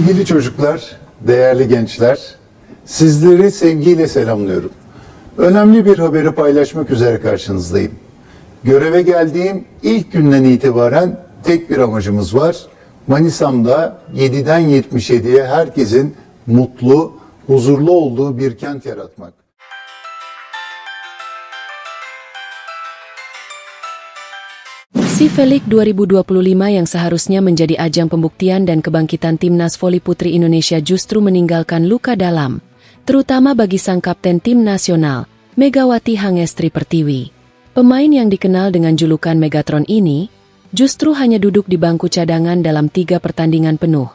Sevgili çocuklar, değerli gençler, sizleri sevgiyle selamlıyorum. Önemli bir haberi paylaşmak üzere karşınızdayım. Göreve geldiğim ilk günden itibaren tek bir amacımız var. Manisa'mda 7'den 77'ye herkesin mutlu, huzurlu olduğu bir kent yaratmak. SEA League 2025 yang seharusnya menjadi ajang pembuktian dan kebangkitan timnas voli putri Indonesia justru meninggalkan luka dalam, terutama bagi sang kapten tim nasional, Megawati Hangestri Pertiwi. Pemain yang dikenal dengan julukan Megatron ini, justru hanya duduk di bangku cadangan dalam 3 pertandingan penuh,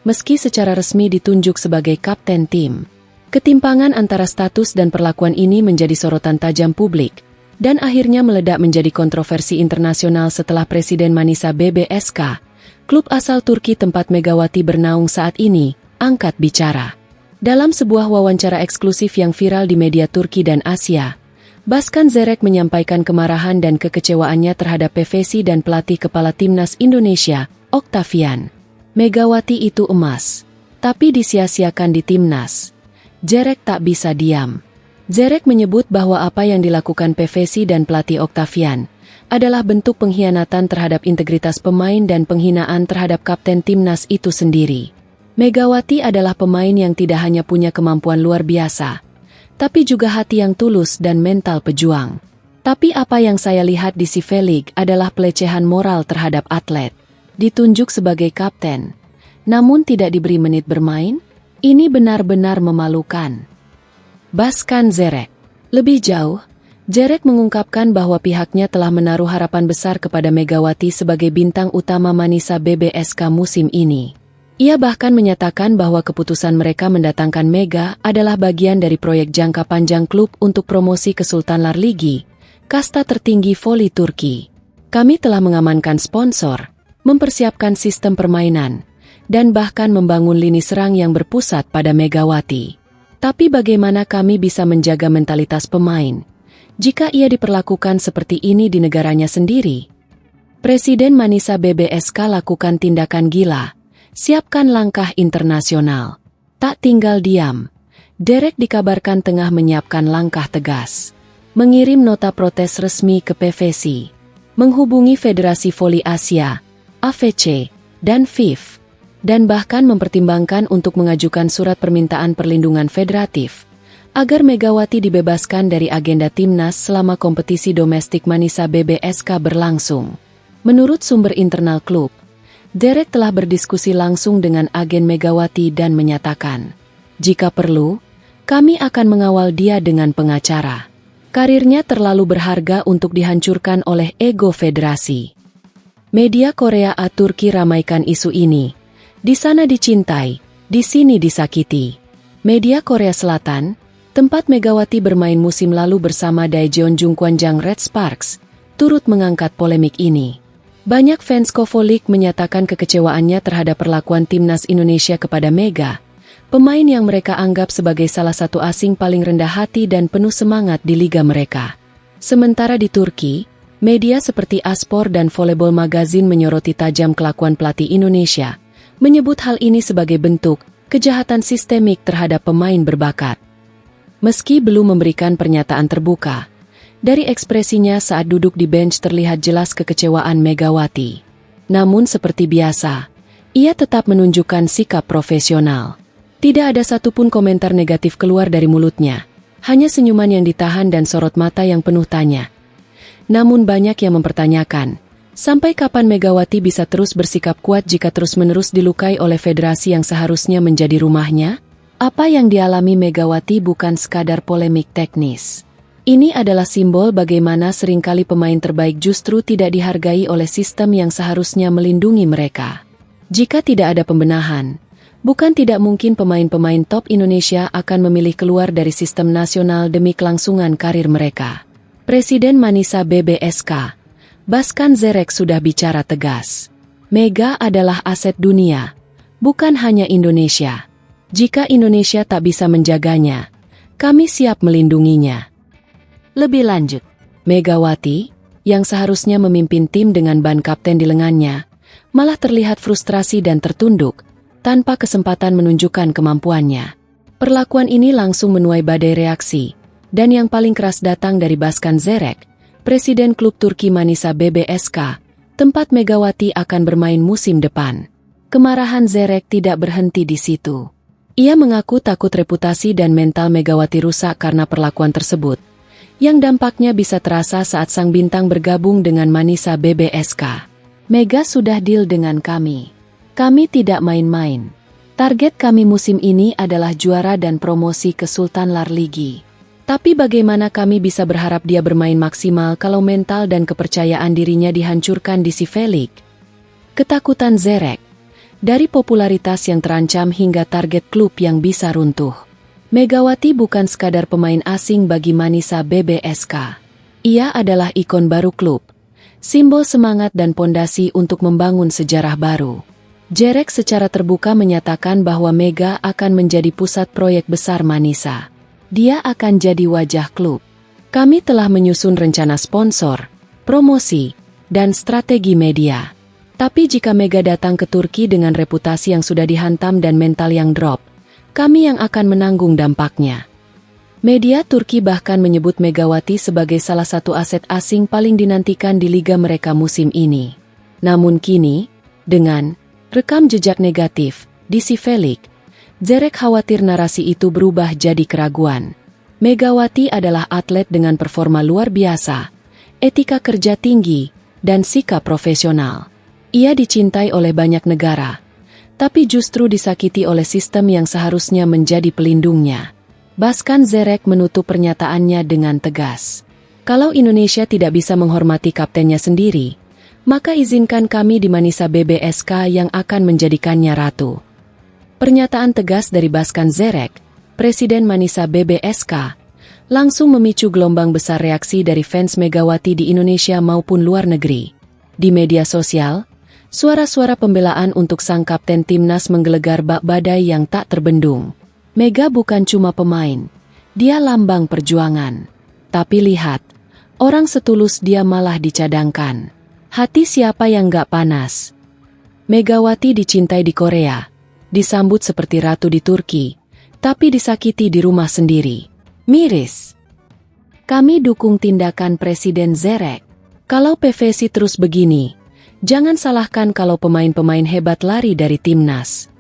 meski secara resmi ditunjuk sebagai kapten tim. Ketimpangan antara status dan perlakuan ini menjadi sorotan tajam publik, dan akhirnya meledak menjadi kontroversi internasional setelah Presiden Manisa BBSK, klub asal Turki tempat Megawati bernaung saat ini, angkat bicara. Dalam sebuah wawancara eksklusif yang viral di media Turki dan Asia, Baskan Zerek menyampaikan kemarahan dan kekecewaannya terhadap PVC dan pelatih kepala timnas Indonesia, Octavian. Megawati itu emas, tapi disia-siakan di timnas. Zerek tak bisa diam. Zerek menyebut bahwa apa yang dilakukan PVC dan pelatih Octavian adalah bentuk pengkhianatan terhadap integritas pemain dan penghinaan terhadap kapten timnas itu sendiri. Megawati adalah pemain yang tidak hanya punya kemampuan luar biasa, tapi juga hati yang tulus dan mental pejuang. Tapi apa yang saya lihat di SEA League adalah pelecehan moral terhadap atlet. Ditunjuk sebagai kapten, namun tidak diberi menit bermain? Ini benar-benar memalukan. Baskan Zerek. Lebih jauh, Zerek mengungkapkan bahwa pihaknya telah menaruh harapan besar kepada Megawati sebagai bintang utama Manisa BBSK musim ini. Ia bahkan menyatakan bahwa keputusan mereka mendatangkan Mega adalah bagian dari proyek jangka panjang klub untuk promosi Kesultanan Ligi, kasta tertinggi voli Turki. Kami telah mengamankan sponsor, mempersiapkan sistem permainan, dan bahkan membangun lini serang yang berpusat pada Megawati. Tapi bagaimana kami bisa menjaga mentalitas pemain jika ia diperlakukan seperti ini di negaranya sendiri? Presiden Manisa BBSK lakukan tindakan gila, siapkan langkah internasional. Tak tinggal diam, Derek dikabarkan tengah menyiapkan langkah tegas. Mengirim nota protes resmi ke PVC, menghubungi Federasi Voli Asia, AVC, dan FIF, dan bahkan mempertimbangkan untuk mengajukan surat permintaan perlindungan federatif agar Megawati dibebaskan dari agenda timnas selama kompetisi domestik Manisa BBSK berlangsung. Menurut sumber internal klub, Derek telah berdiskusi langsung dengan agen Megawati dan menyatakan, jika perlu, kami akan mengawal dia dengan pengacara. Karirnya terlalu berharga untuk dihancurkan oleh ego federasi. Media Korea A Turki ramaikan isu ini. Di sana dicintai, di sini disakiti. Media Korea Selatan, tempat Megawati bermain musim lalu bersama Daejeon Jungkwanjang Red Sparks, turut mengangkat polemik ini. Banyak fans Kovolik menyatakan kekecewaannya terhadap perlakuan timnas Indonesia kepada Mega, pemain yang mereka anggap sebagai salah satu asing paling rendah hati dan penuh semangat di liga mereka. Sementara di Turki, media seperti Aspor dan Volleyball Magazine menyoroti tajam kelakuan pelatih Indonesia, menyebut hal ini sebagai bentuk kejahatan sistemik terhadap pemain berbakat. Meski belum memberikan pernyataan terbuka, dari ekspresinya saat duduk di bench terlihat jelas kekecewaan Megawati. Namun seperti biasa, ia tetap menunjukkan sikap profesional. Tidak ada satupun komentar negatif keluar dari mulutnya, hanya senyuman yang ditahan dan sorot mata yang penuh tanya. Namun banyak yang mempertanyakan, sampai kapan Megawati bisa terus bersikap kuat jika terus-menerus dilukai oleh federasi yang seharusnya menjadi rumahnya? Apa yang dialami Megawati bukan sekadar polemik teknis. Ini adalah simbol bagaimana seringkali pemain terbaik justru tidak dihargai oleh sistem yang seharusnya melindungi mereka. Jika tidak ada pembenahan, bukan tidak mungkin pemain-pemain top Indonesia akan memilih keluar dari sistem nasional demi kelangsungan karir mereka. Presiden Manisa BBSK, Baskan Zerek sudah bicara tegas. Mega adalah aset dunia, bukan hanya Indonesia. Jika Indonesia tak bisa menjaganya, kami siap melindunginya. Lebih lanjut, Megawati, yang seharusnya memimpin tim dengan ban kapten di lengannya, malah terlihat frustrasi dan tertunduk, tanpa kesempatan menunjukkan kemampuannya. Perlakuan ini langsung menuai badai reaksi, dan yang paling keras datang dari Baskan Zerek, Presiden klub Turki Manisa BBSK, tempat Megawati akan bermain musim depan. Kemarahan Zerek tidak berhenti di situ. Ia mengaku takut reputasi dan mental Megawati rusak karena perlakuan tersebut, yang dampaknya bisa terasa saat sang bintang bergabung dengan Manisa BBSK. Mega sudah deal dengan kami. Kami tidak main-main. Target kami musim ini adalah juara dan promosi ke Sultan Larligi. Tapi bagaimana kami bisa berharap dia bermain maksimal kalau mental dan kepercayaan dirinya dihancurkan di Cifelik? Ketakutan Zerek. Dari popularitas yang terancam hingga target klub yang bisa runtuh. Megawati bukan sekadar pemain asing bagi Manisa BBSK. Ia adalah ikon baru klub. Simbol semangat dan pondasi untuk membangun sejarah baru. Zerek secara terbuka menyatakan bahwa Mega akan menjadi pusat proyek besar Manisa. Dia akan jadi wajah klub. Kami telah menyusun rencana sponsor, promosi, dan strategi media. Tapi jika Mega datang ke Turki dengan reputasi yang sudah dihantam dan mental yang drop, kami yang akan menanggung dampaknya. Media Turki bahkan menyebut Megawati sebagai salah satu aset asing paling dinantikan di liga mereka musim ini. Namun kini, dengan rekam jejak negatif di Cifelik, Zerek khawatir narasi itu berubah jadi keraguan. Megawati adalah atlet dengan performa luar biasa, etika kerja tinggi, dan sikap profesional. Ia dicintai oleh banyak negara, tapi justru disakiti oleh sistem yang seharusnya menjadi pelindungnya. Baskan Zerek menutup pernyataannya dengan tegas. Kalau Indonesia tidak bisa menghormati kaptennya sendiri, maka izinkan kami di Manisa BBSK yang akan menjadikannya ratu. Pernyataan tegas dari Baskan Zerek, Presiden Manisa BBSK, langsung memicu gelombang besar reaksi dari fans Megawati di Indonesia maupun luar negeri. Di media sosial, suara-suara pembelaan untuk sang kapten timnas menggelegar bak badai yang tak terbendung. Mega bukan cuma pemain, dia lambang perjuangan. Tapi lihat, orang setulus dia malah dicadangkan. Hati siapa yang gak panas? Megawati dicintai di Korea, disambut seperti ratu di Turki, tapi disakiti di rumah sendiri. Miris. Kami dukung tindakan Presiden Zerek. Kalau PVC terus begini, jangan salahkan kalau pemain-pemain hebat lari dari timnas.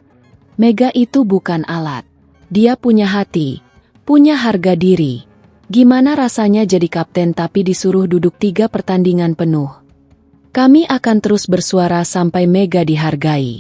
Mega itu bukan alat. Dia punya hati, punya harga diri. Gimana rasanya jadi kapten tapi disuruh duduk 3 pertandingan penuh? Kami akan terus bersuara sampai Mega dihargai.